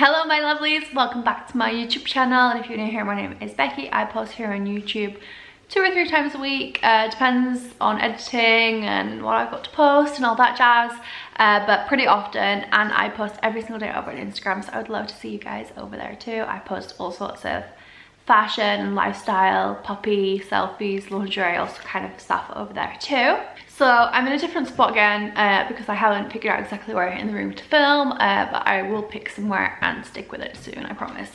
Hello my lovelies, welcome back to my YouTube channel, and if you're new here, my name is Becky. I post here on YouTube 2 or 3 times a week, depends on editing and what I've got to post and all that jazz, but pretty often, and I post every single day over on Instagram, so I would love to see you guys over there too. I post all sorts of fashion, lifestyle, puppy, selfies, lingerie, all kind of stuff over there too. So I'm in a different spot again because I haven't figured out exactly where in the room to film, but I will pick somewhere and stick with it soon, I promise.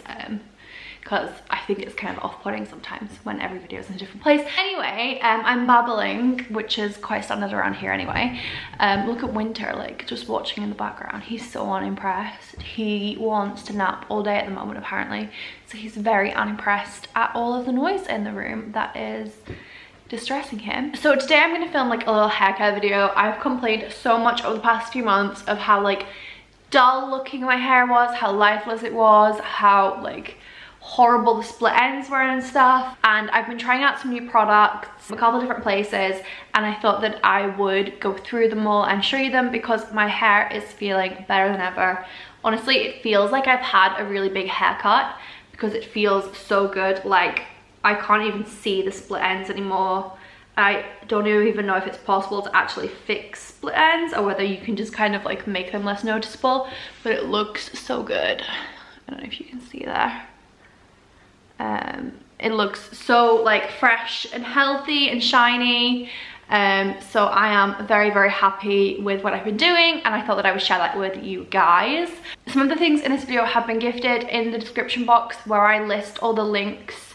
Because I think it's kind of off-putting sometimes when every video is in a different place. Anyway, I'm babbling, which is quite standard around here anyway. Look at Winter, like, just watching in the background. He's so unimpressed. He wants to nap all day at the moment, apparently. So he's very unimpressed at all of the noise in the room that is distressing him. So today I'm going to film like a little hair care video. I've complained so much over the past few months of how like dull looking my hair was, how lifeless it was, how like horrible the split ends were and stuff, and I've been trying out some new products from a couple of different places, and I thought that I would go through them all and show you them because my hair is feeling better than ever. Honestly, it feels like I've had a really big haircut because it feels so good. Like, I can't even see the split ends anymore. I don't even know if it's possible to actually fix split ends or whether you can just kind of like make them less noticeable, but it looks so good. I don't know if you can see there. It looks so like fresh and healthy and shiny, so I am very happy with what I've been doing, and I thought that I would share that with you guys. Some of the things in this video have been gifted in the description box where I list all the links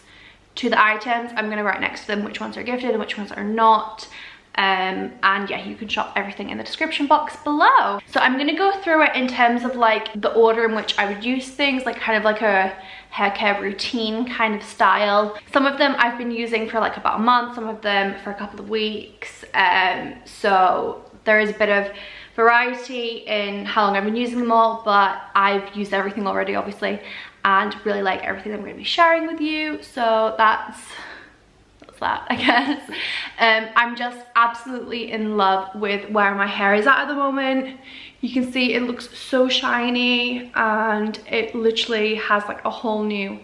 to the items. I'm going to write next to them which ones are gifted and which ones are not. And yeah, you can shop everything in the description box below. So I'm going to go through it in terms of like the order in which I would use things, like kind of like a hair care routine kind of style. Some of them I've been using for like about a month, some of them for a couple of weeks, so there is a bit of variety in how long I've been using them all, but I've used everything already obviously and really like everything I'm going to be sharing with you, so that's that, I guess. I'm just absolutely in love with where my hair is at the moment. You can see it looks so shiny and it literally has like a whole new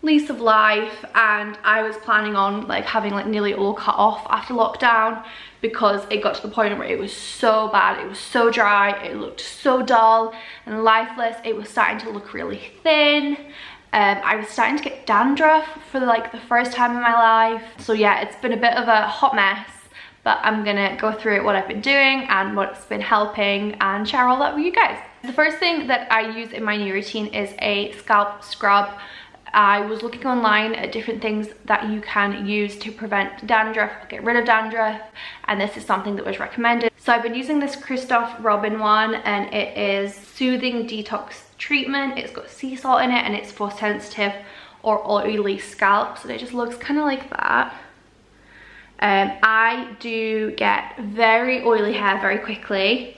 lease of life, and I was planning on like having like nearly all cut off after lockdown because it got to the point where it was so bad, it was so dry, it looked so dull and lifeless, it was starting to look really thin. I was starting to get dandruff for like the first time in my life. So yeah, it's been a bit of a hot mess, but I'm gonna go through what I've been doing and what's been helping and share all that with you guys. The first thing that I use in my new routine is a scalp scrub. I was looking online at different things that you can use to prevent dandruff, get rid of dandruff, and this is something that was recommended. So I've been using this Christoph Robin one, and it is soothing detox treatment. It's got sea salt in it and it's for sensitive or oily scalps, and it just looks kind of like that. I do get very oily hair very quickly,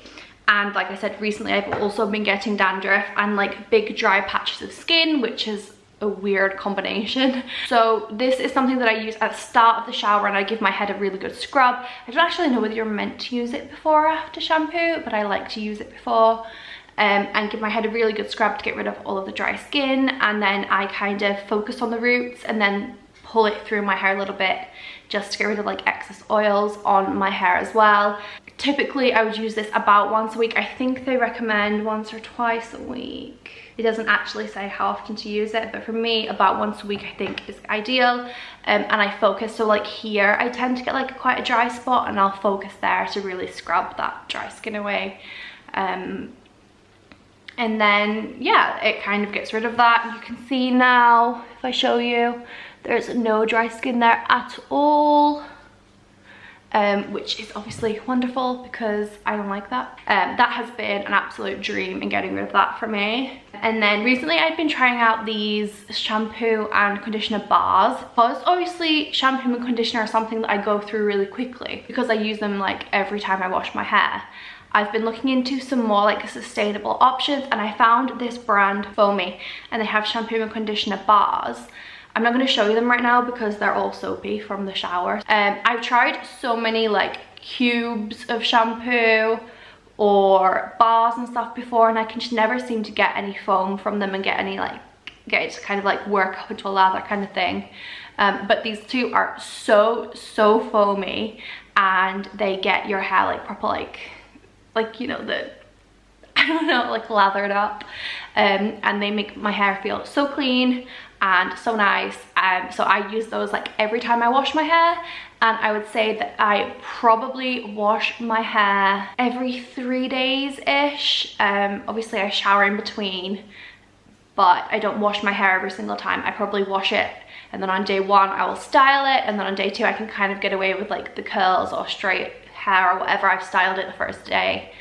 and like I said, recently I've also been getting dandruff and like big dry patches of skin, which is a weird combination. So this is something that I use at the start of the shower, and I give my head a really good scrub. I don't actually know whether you're meant to use it before or after shampoo, but I like to use it before. And give my head a really good scrub to get rid of all of the dry skin, and then I kind of focus on the roots and then pull it through my hair a little bit just to get rid of like excess oils on my hair as well. Typically I would use this about once a week. I think they recommend once or twice a week. It doesn't actually say how often to use it, but for me about once a week I think is ideal. And I focus, so like here I tend to get like quite a dry spot, and I'll focus there to really scrub that dry skin away. And then yeah, it kind of gets rid of that. You can see now, if I show you, there's no dry skin there at all, which is obviously wonderful because I don't like that. That has been an absolute dream in getting rid of that for me. And then recently I've been trying out these shampoo and conditioner bars, because obviously shampoo and conditioner are something that I go through really quickly because I use them like every time I wash my hair. I've been looking into some more like sustainable options, and I found this brand Foamie, and they have shampoo and conditioner bars. I'm not going to show you them right now because they're all soapy from the shower. I've tried so many like cubes of shampoo or bars and stuff before, and I can just never seem to get any foam from them and get it to kind of like work up into a lather kind of thing. But these two are so foamy, and they get your hair like proper like you know, the, I don't know, like lathered up, and they make my hair feel so clean and so nice. So I use those like every time I wash my hair, and I would say that I probably wash my hair every 3 days ish. Obviously I shower in between, but I don't wash my hair every single time. I probably wash it, and then on day 1 I will style it, and then on day 2 I can kind of get away with like the curls or straight hair or whatever I've styled it the first day.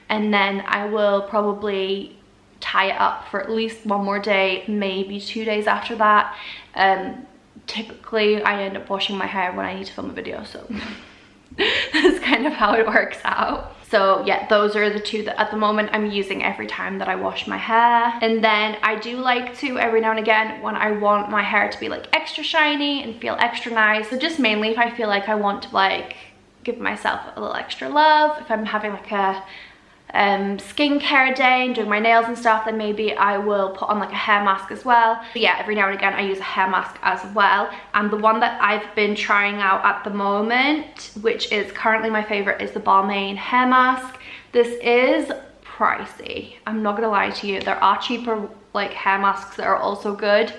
And then I will probably tie it up for at least 1 more day, maybe 2 days after that. Typically I end up washing my hair when I need to film a video, so that's kind of how it works out. So yeah, those are the two that at the moment I'm using every time that I wash my hair. And then I do like to, every now and again, when I want my hair to be like extra shiny and feel extra nice, so just mainly if I feel like I want to like give myself a little extra love, if I'm having like a skincare day and doing my nails and stuff, then maybe I will put on like a hair mask as well. But yeah, every now and again I use a hair mask as well. And the one that I've been trying out at the moment, which is currently my favorite, is the Balmain hair mask. This is pricey, I'm not gonna lie to you. There are cheaper like hair masks that are also good,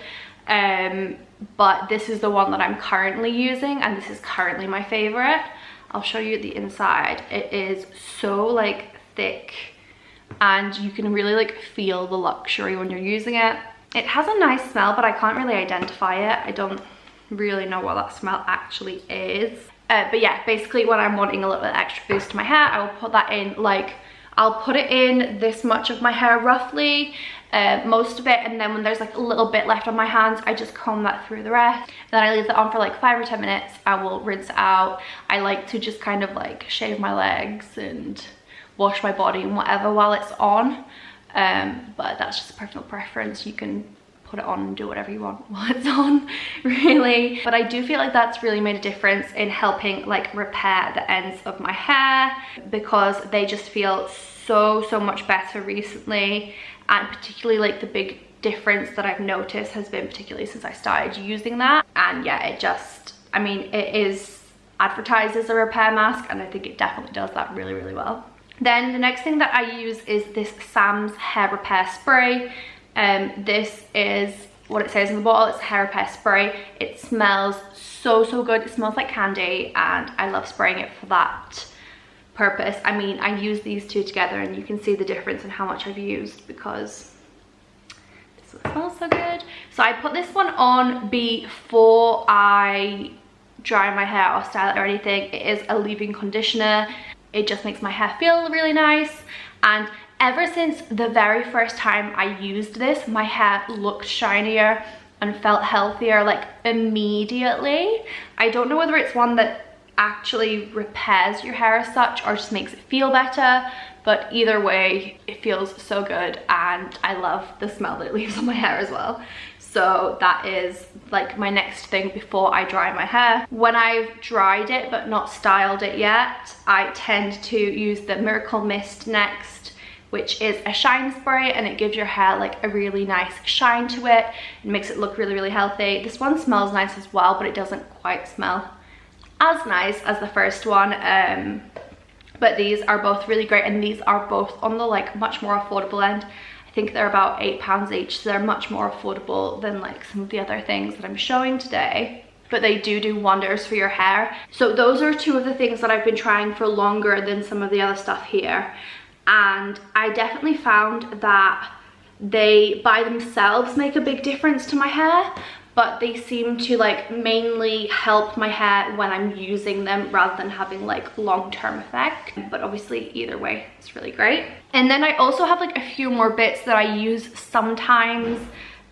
but this is the one that I'm currently using, and this is currently my favorite. I'll show you the inside. It is so like thick, and you can really like feel the luxury when you're using it. It has a nice smell, but I can't really identify it. I don't really know what that smell actually is. But yeah, basically when I'm wanting a little bit extra boost to my hair, I will put that in, like I'll put it in this much of my hair roughly, most of it, and then when there's like a little bit left on my hands, I just comb that through the rest. Then I leave that on for like 5 or 10 minutes. I will rinse it out. I like to just kind of like shave my legs and wash my body and whatever while it's on, but that's just a personal preference. You can put it on and do whatever you want while it's on, really. But I do feel like that's really made a difference in helping like repair the ends of my hair, because they just feel so much better recently. And particularly like the big difference that I've noticed has been particularly since I started using that. And yeah, it just, I mean, it is advertised as a repair mask, and I think it definitely does that really well. Then the next thing that I use is this Sam's hair repair spray. This is what it says in the bottle. It's hair repair spray. It smells so good. It smells like candy, and I love spraying it for that purpose. I mean, I use these two together and you can see the difference in how much I've used, because it smells so good. So I put this one on before I dry my hair or style it or anything. It is a leave-in conditioner. It just makes my hair feel really nice, and ever since the very first time I used this, my hair looked shinier and felt healthier like immediately. I don't know whether it's one that actually repairs your hair as such or just makes it feel better, but either way it feels so good, and I love the smell that it leaves on my hair as well. So that is like my next thing before I dry my hair. When I've dried it but not styled it yet, I tend to use the Miracle Mist next, which is a shine spray, and it gives your hair like a really nice shine to it. It makes it look really healthy. This one smells nice as well, but it doesn't quite smell as nice as the first one. But these are both really great, and these are both on the like much more affordable end. I think they're about £8 each, so they're much more affordable than like some of the other things that I'm showing today. But they do wonders for your hair. So those are two of the things that I've been trying for longer than some of the other stuff here. And I definitely found that they by themselves make a big difference to my hair, but they seem to like mainly help my hair when I'm using them rather than having like long-term effect. But obviously either way, it's really great. And then I also have like a few more bits that I use sometimes,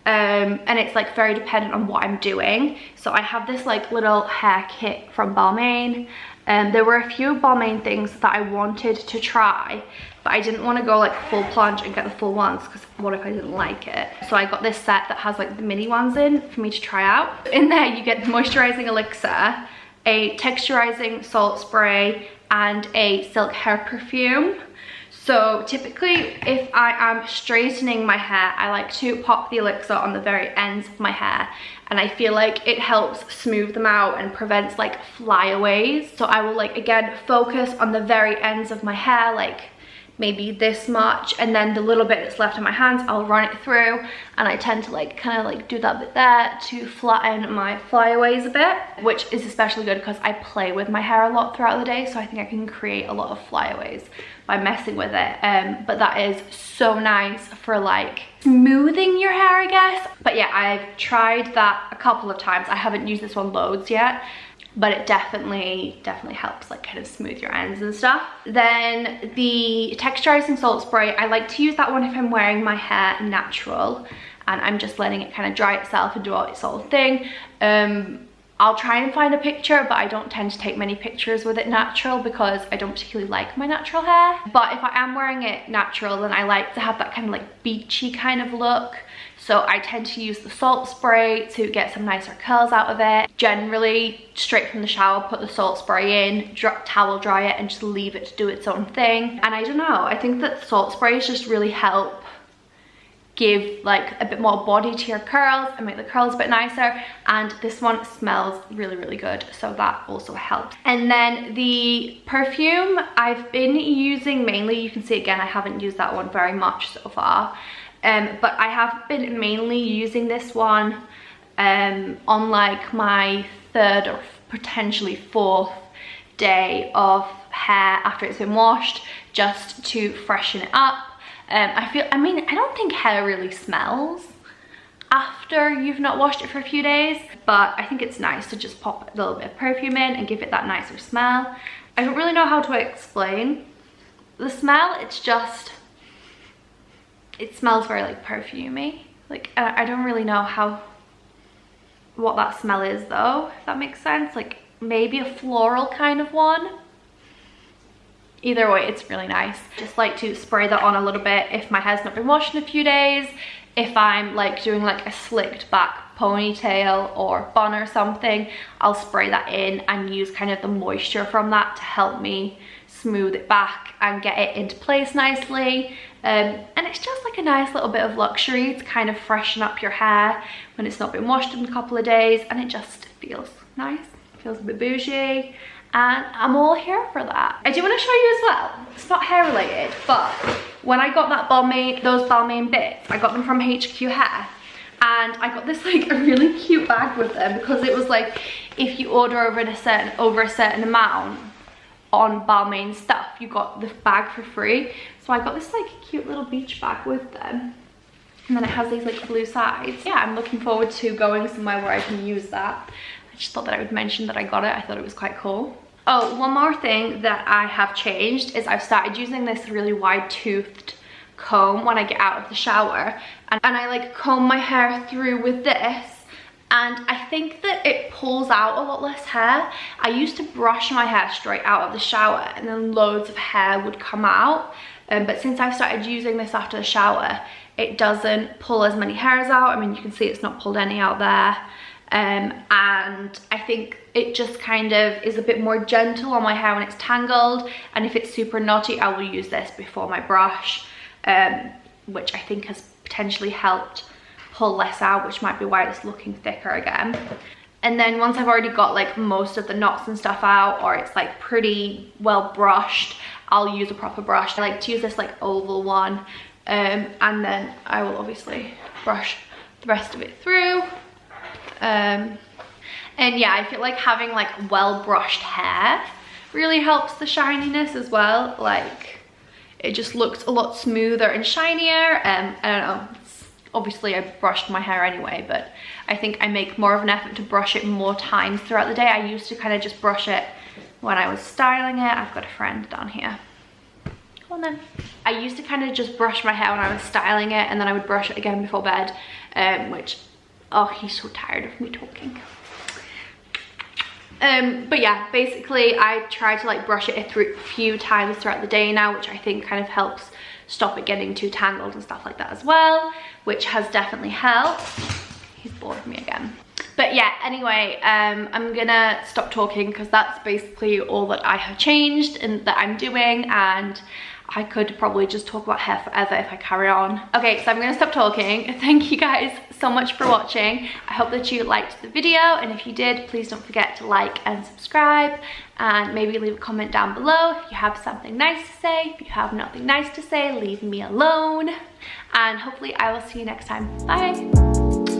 and it's like very dependent on what I'm doing. So I have this like little hair kit from Balmain. There were a few Balmain things that I wanted to try, but I didn't want to go like full plunge and get the full ones, because what if I didn't like it? So I got this set that has like the mini ones in for me to try out. In there you get the moisturizing elixir, a texturizing salt spray, and a silk hair perfume. So typically if I am straightening my hair, I like to pop the elixir on the very ends of my hair, and I feel like it helps smooth them out and prevents like flyaways. So I will like, again, focus on the very ends of my hair, like maybe this much, and then the little bit that's left on my hands, I'll run it through, and I tend to like kind of like do that bit there to flatten my flyaways a bit, which is especially good because I play with my hair a lot throughout the day, so I think I can create a lot of flyaways by messing with it. But that is so nice for like smoothing your hair, I guess. But yeah, I've tried that a couple of times. I haven't used this one loads yet, but it definitely helps like kind of smooth your ends and stuff. Then the texturizing salt spray, I like to use that one if I'm wearing my hair natural and I'm just letting it kind of dry itself and do all its whole thing. I'll try and find a picture, but I don't tend to take many pictures with it natural because I don't particularly like my natural hair. But if I am wearing it natural, then I like to have that kind of like beachy kind of look. So I tend to use the salt spray to get some nicer curls out of it. Generally, straight from the shower, put the salt spray in, towel dry it, and just leave it to do its own thing. And I don't know, I think that salt sprays just really help give like a bit more body to your curls and make the curls a bit nicer. And this one smells really, really good, so that also helps. And then the perfume I've been using mainly, you can see again, I haven't used that one very much so far. But I have been mainly using this one on like my 3rd or potentially 4th day of hair after it's been washed, just to freshen it up. I mean, I don't think hair really smells after you've not washed it for a few days, but I think it's nice to just pop a little bit of perfume in and give it that nicer smell. I don't really know how to explain the smell. It's just, it smells very like perfumey. Like I don't really know what that smell is though, if that makes sense. Like maybe a floral kind of one. Either way, it's really nice. Just like to spray that on a little bit if my hair's not been washed in a few days. If I'm like doing like a slicked back ponytail or bun or something, I'll spray that in and use kind of the moisture from that to help me smooth it back and get it into place nicely. And it's just like a nice little bit of luxury to kind of freshen up your hair when it's not been washed in a couple of days, and it just feels nice, feels a bit bougie, and I'm all here for that. I do want to show you as well, it's not hair related, but when I got that Balmain, those Balmain bits, I got them from HQ Hair, and I got this like a really cute bag with them because it was like, if you order over a certain amount on Balmain stuff, you got the bag for free. So I got this like cute little beach bag with them, and then it has these like blue sides. Yeah, I'm looking forward to going somewhere where I can use that. I just thought that I would mention that I got it. I thought it was quite cool. Oh, one more thing that I have changed is I've started using this really wide toothed comb when I get out of the shower, and I like comb my hair through with this, and I think that it pulls out a lot less hair. I used to brush my hair straight out of the shower and then loads of hair would come out, but since I've started using this after the shower, it doesn't pull as many hairs out. I mean, you can see it's not pulled any out there. And I think it just kind of is a bit more gentle on my hair when it's tangled, and if it's super knotty, I will use this before my brush, which I think has potentially helped pull less out, which might be why it's looking thicker again. And then once I've already got like most of the knots and stuff out, or it's like pretty well brushed, I'll use a proper brush. I like to use this like oval one, and then I will obviously brush the rest of it through. And yeah, I feel like having like well brushed hair really helps the shininess as well. Like it just looks a lot smoother and shinier. I don't know, obviously I brushed my hair anyway, but I think I make more of an effort to brush it more times throughout the day. I used to kind of just brush it when I was styling it. I've got a friend down here. Come on then. I used to kind of just brush my hair when I was styling it, and then I would brush it again before bed, which, oh, he's so tired of me talking. But yeah, basically I try to like brush it a few times throughout the day now, which I think kind of helps stop it getting too tangled and stuff like that as well, which has definitely helped. He's bored of me again. But yeah, anyway, I'm gonna stop talking because that's basically all that I have changed and that I'm doing, and I could probably just talk about hair forever if I carry on. Okay, so I'm gonna stop talking. Thank you guys so much for watching. I hope that you liked the video, and if you did, please don't forget to like and subscribe, and maybe leave a comment down below if you have something nice to say. If you have nothing nice to say, leave me alone, and hopefully I will see you next time. Bye.